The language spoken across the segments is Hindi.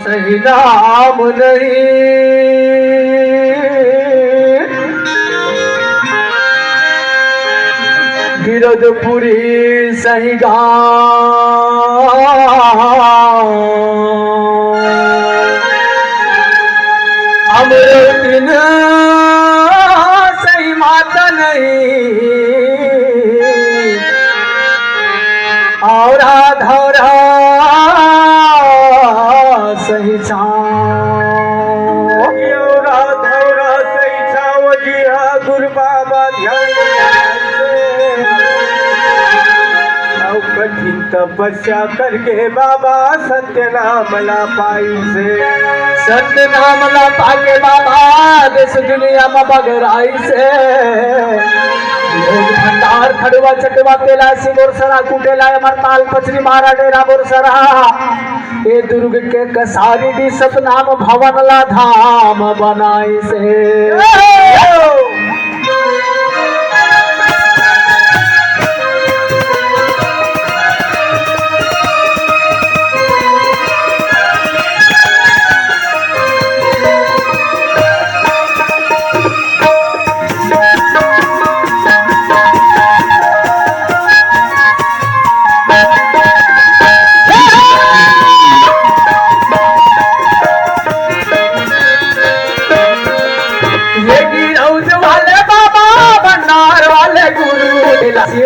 सही नाम नहीं गिरदपुरी सही गाँव अमृतिन सही माता नहीं और धौरा सही छाँव सही छाव जी हाँ गुरु बाबा ध्यान कठिन तपस्या करके बाबा सत्य नाम ला पाई से सत्य नाम ला पाके बाबा देश दुनिया में बगराई से भंडार खड़वा चटवा तेला सिमोर सरा कुटेला अमर ताल पचरी मारा डेरा बोर सरा ये दुर्ग के कसारी दी सतनाम भवन ला धाम बनाई से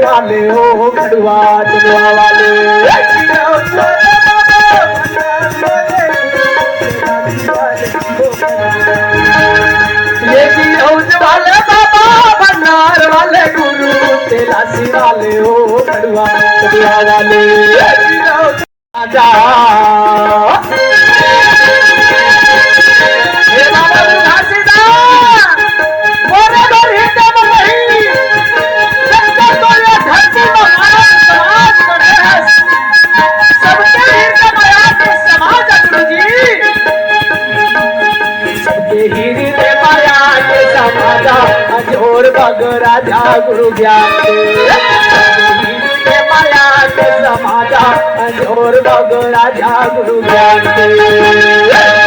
वाले हो खड़वा चलवा वाले ये वाले बाबा भंडार वाले गुरु तेलासी वाले हो खड़वा चलवा वाले आजा राजा गुरु ज्ञान के माया के समाजा जोर बग राजा गुरु ज्ञान के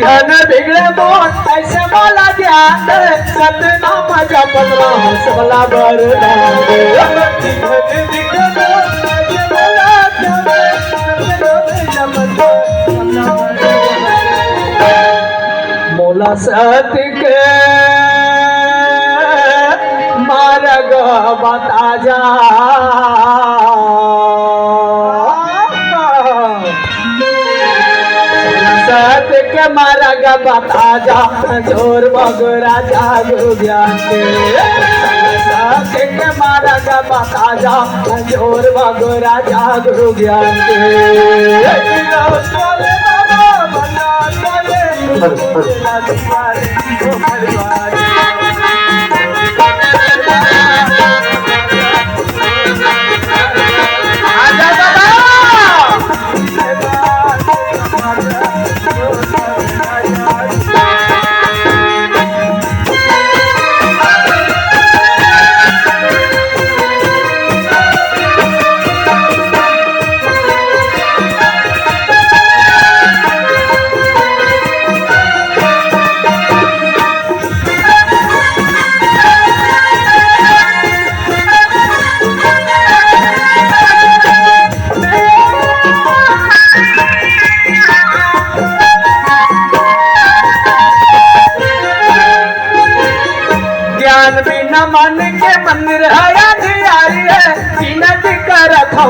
घन बिगड़े मोट ऐसे बोला ध्यान सतनाम जपत रहो सबला बरदान मोला सत्य के मार्ग बता जा सत्य के मार्ग बता जा जोर बग राजा गुरु ज्ञान के सत्य के मार्ग बता जा जोर बग राजा गुरु ज्ञान के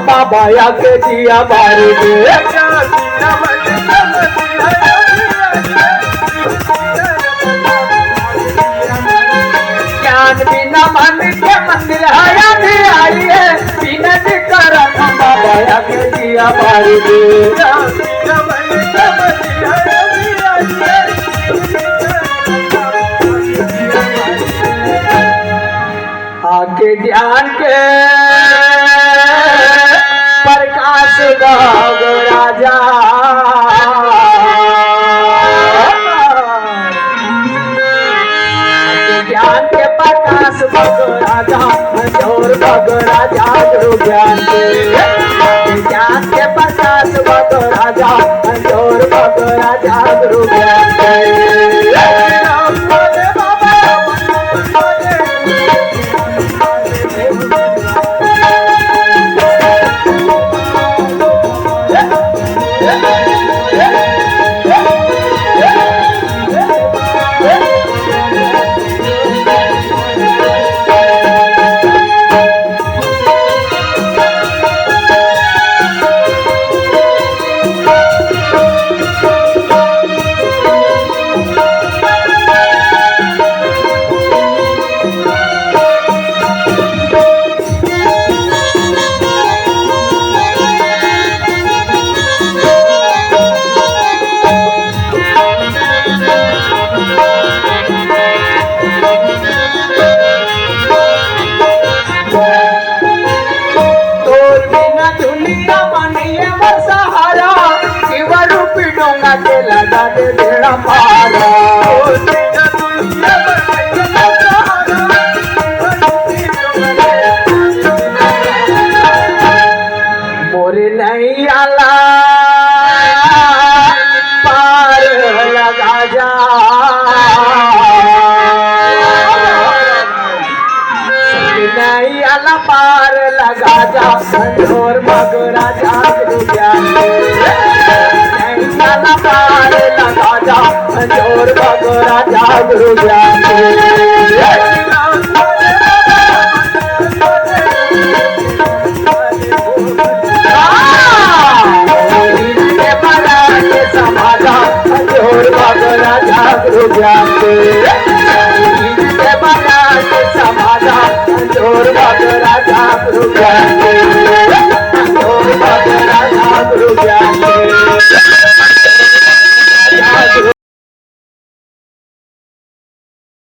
बाबा या के दिया बारी दे ज्ञान बिना मन के मंदिर हया भी आई है बिनत करम बाबा या के दिया बारी दे आके ज्ञान के प्रकाश गाव राजा आके ज्ञान के प्रकाश भग राजा जोर भग राजा गुरु ज्ञान के ज्ञान के प्रकाश भग राजा जोर भग राजा गुरु ज्ञान के के लगा दे बेड़ा पारा मोरे नहीं आला पार लगा जा नहीं आला पार लगा जा संजोर मगरा जा ज्ञान पार लगा जा जोर भगो राजा गुरु ज्ञान